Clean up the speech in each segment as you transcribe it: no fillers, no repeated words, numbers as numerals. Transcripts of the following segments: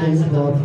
23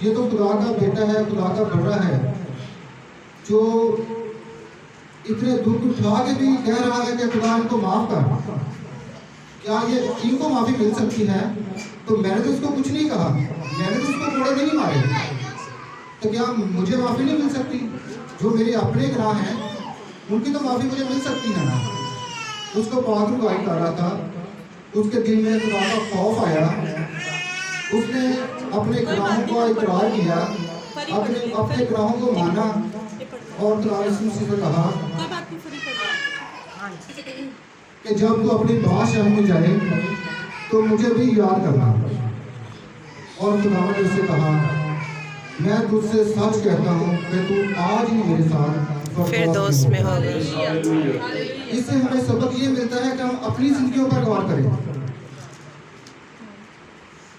یہ تو خدا کا بیٹا ہے, خدا کا بڑا ہے, جو اتنے دکھ اٹھا کے بھی کہہ رہا ہے کہ خدا ان کو معاف کر. کیا یہ ان کو معافی مل سکتی ہے؟ تو میں نے تو اس کو کچھ نہیں کہا, میں نے تو اس کو کوڑے نہیں مارے, تو کیا مجھے معافی نہیں مل سکتی؟ جو میرے اپنے گناہ ہیں ان کی تو معافی مجھے مل سکتی ہے نا. اس کو پاک رکائی کر رہا تھا, اس کے دل میں خدا کا خوف آیا, اس نے اپنے گناہوں کو اقرار کیا, اپنے گناہوں کو مانا, اور خدا یسوع مسیح سے کہا کہ جب تو اپنی بادشاہی میں جائے تو مجھے بھی یاد کرنا. اور خدا نے اس سے کہا میں تجھ سے سچ کہتا ہوں کہ تو آج ہی میرے ساتھ فردوس میں ہوگا. اس سے ہمیں سبق یہ ملتا ہے کہ ہم اپنی زندگیوں پر غور کریں.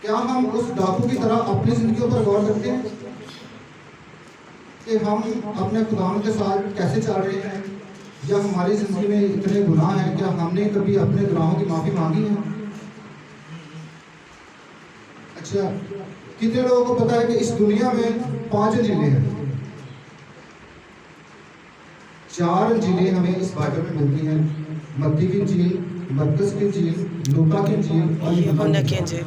کیا ہم اس ڈاکو کی طرح اپنی زندگیوں پر غور کرتے ہیں کہ ہم اپنے خدا کے ساتھ کیسے چل رہے ہیں, یا ہماری زندگی میں اتنے گناہ ہیں, کیا ہم نے کبھی اپنے گناہوں کی معافی مانگی ہے؟ اچھا, کتنے لوگوں کو پتا ہے کہ اس دنیا میں 5 انجیلیں ہیں؟ 4 انجیلیں ہمیں اس بائبل میں ملتی ہیں, متی کی انجیل, مرکز کی انجیل, لوکا کی انجیل اور یوحنا کی انجیل.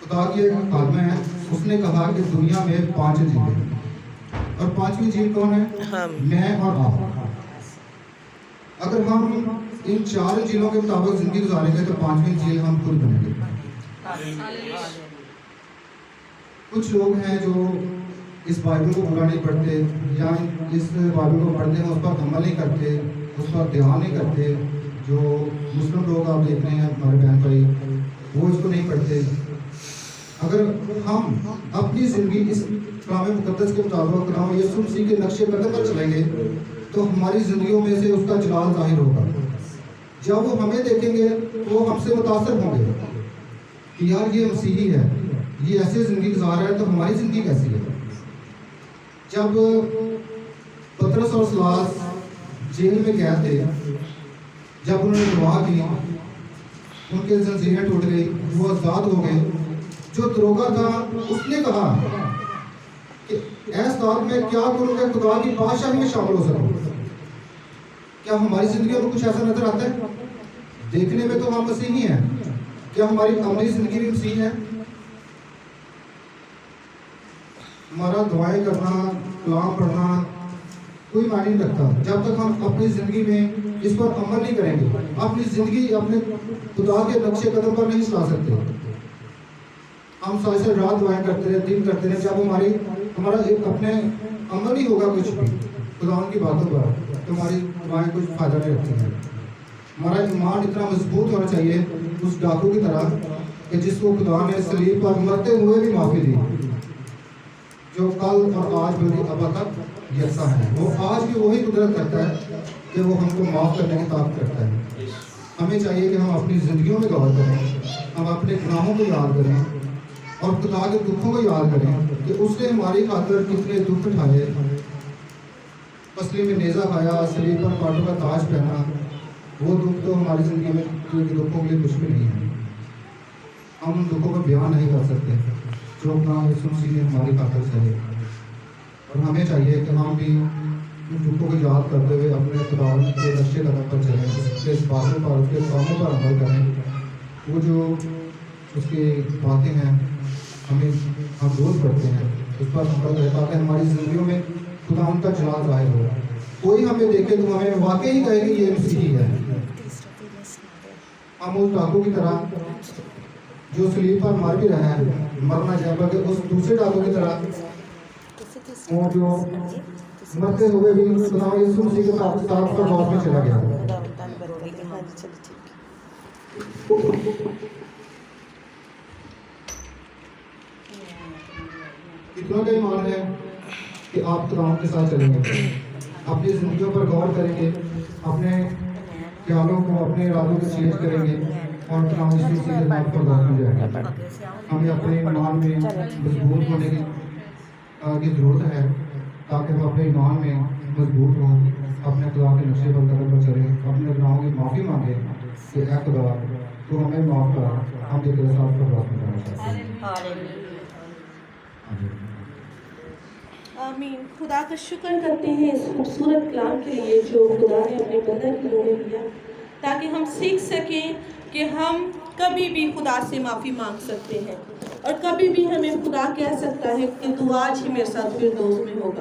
خدا کی ایک آدمی ہے, اس نے کہا کہ دنیا میں 5 انجیلیں ہیں, اور 5ویں انجیل کون ہے؟ میں اور آپ. اگر ہم ان 4 انجیلوں کے مطابق زندگی گزاریں گے تو 5ویں انجیل ہم خود بنیں گے. کچھ لوگ ہیں جو اس بائبل کو پورا نہیں پڑھتے, یا اس بائبل کو پڑھتے ہیں اس پر عمل نہیں کرتے, اس پر دھیان نہیں کرتے. جو مسلم لوگ آپ دیکھ رہے ہیں ہمارے بہن بھائی, وہ اس کو نہیں پڑھتے. اگر ہم اپنی زندگی اس کلام مقدس کے مطابق کلام یسوع مسیح کے نقش قدم پر چلیں گے تو ہماری زندگیوں میں سے اس کا جلال ظاہر ہوگا. جب وہ ہمیں دیکھیں گے وہ ہم سے متاثر ہوں گے کہ یار یہ مسیحی ہے, یہ ایسے زندگی گزار رہا ہے, تو ہماری زندگی کیسی ہے. جب پطرس اور سلاس جیل میں قید تھے, جب انہوں نے دعا کی, ان کے زنجیریں ٹوٹ گئی, وہ آزاد ہو گئے. جو دروگا تھا اس نے کہا کہ اے استاد میں کیا کروں کہ خدا کی بادشاہی میں شامل ہو سکوں. کیا ہماری زندگیوں میں کچھ ایسا نظر آتا ہے؟ دیکھنے میں تو ہم مسیحی ہیں, کیا ہماری عملی زندگی بھی مسیح ہے؟ ہمارا دعائیں کرنا, کلام پڑھنا کوئی معنی نہیں رکھتا جب تک ہم اپنی زندگی میں اس پر عمل نہیں کریں گے. اپنی زندگی اپنے خدا کے نقش قدم پر نہیں چلا سکتے. ہم ساری رات دعائیں کرتے رہے, دن کرتے رہے, جب ہمارا اپنے عمل نہیں ہوگا کچھ بھی خدا کی باتوں پر, تو ہماری دعائیں کچھ فائدہ نہیں رکھتی ہیں. ہمارا ایمان اتنا مضبوط ہونا چاہیے اس ڈاکو کی طرح کہ جس کو خدا نے صلیب پر مرتے ہوئے بھی معافی دی, جو کل اور آج بلکہ اب تک یکساں ہے. وہ آج بھی وہی قدرت کرتا ہے کہ وہ ہم کو معاف کرنے کی طاقت کرتا ہے. ہمیں چاہیے کہ ہم اپنی زندگیوں میں غور کریں, ہم اپنے گناہوں کو یاد کریں اور خدا کے دکھوں کو یاد کریں کہ اس نے ہماری خاطر کتنے دکھ اٹھائے, پسلی میں نیزہ کھایا, صلیب پر کانٹوں کا تاج پہنا. وہ دکھ تو ہماری زندگی میں دکھوں کے لیے کچھ بھی نہیں ہے. ہم ان دکھوں کو بیان نہیں کر سکتے جو اپنا یسوع مسیح نے ہماری خاطر سہے. اور ہمیں چاہیے کہ ہم بھی ان دکھوں کو یاد کرتے ہوئے اپنے خدا کے نقش قدم پر چلیں, اس کے باتوں پر, اس کے کاموں پر عمل کریں. وہ جو اس کی باتیں ہیں ہم روز پڑھتے ہیں, اس پر عمل کریں تاکہ ہماری زندگیوں میں خدا ان کا جلال ظاہر ہو. کوئی ہمیں دیکھے تو ہمیں واقعی کہے کہ یہ مسیحی ہے. ہم اس ڈاکو کی طرح جو صلیب پر مر بھی رہا ہے مرنا چاہے, بلکہ اس دوسرے ڈاکو کی طرح وہ جو مرتے ہوئے بھی خدا یسوع مسیح کے ساتھ پر موت میں چلا گیا. اتنا کا ایمان ہے کہ آپ خدا کے ساتھ چلیں گے, اپنی زندگیوں پر غور کریں گے, اپنے خیالوں کو, اپنے ارادوں کو چینج کریں گے اور خدا یسوع مسیح کے نام پر غور ہو جائے گا. ہمیں اپنے ایمان میں مضبوط ہونے کی ضرورت ہے تاکہ ہم اپنے ایمان میں مضبوط ہوں, اپنے خدا کے نقشے پر قدم پر چلیں, اپنے گناہوں کی معافی مانگیں کہ اے خدا تو ہمیں معاف کر, ہم ایک ساتھ پر بات کرنا چاہتے ہیں. آمین. خدا کا شکر کرتے ہیں اس خوبصورت کلام کے لیے جو خدا نے اپنے بدن کے روح دیا، تاکہ ہم سیکھ سکیں کہ ہم کبھی بھی خدا سے معافی مانگ سکتے ہیں، اور کبھی بھی ہمیں خدا کہہ سکتا ہے کہ تو آج ہی میرے ساتھ فردوس میں ہوگا.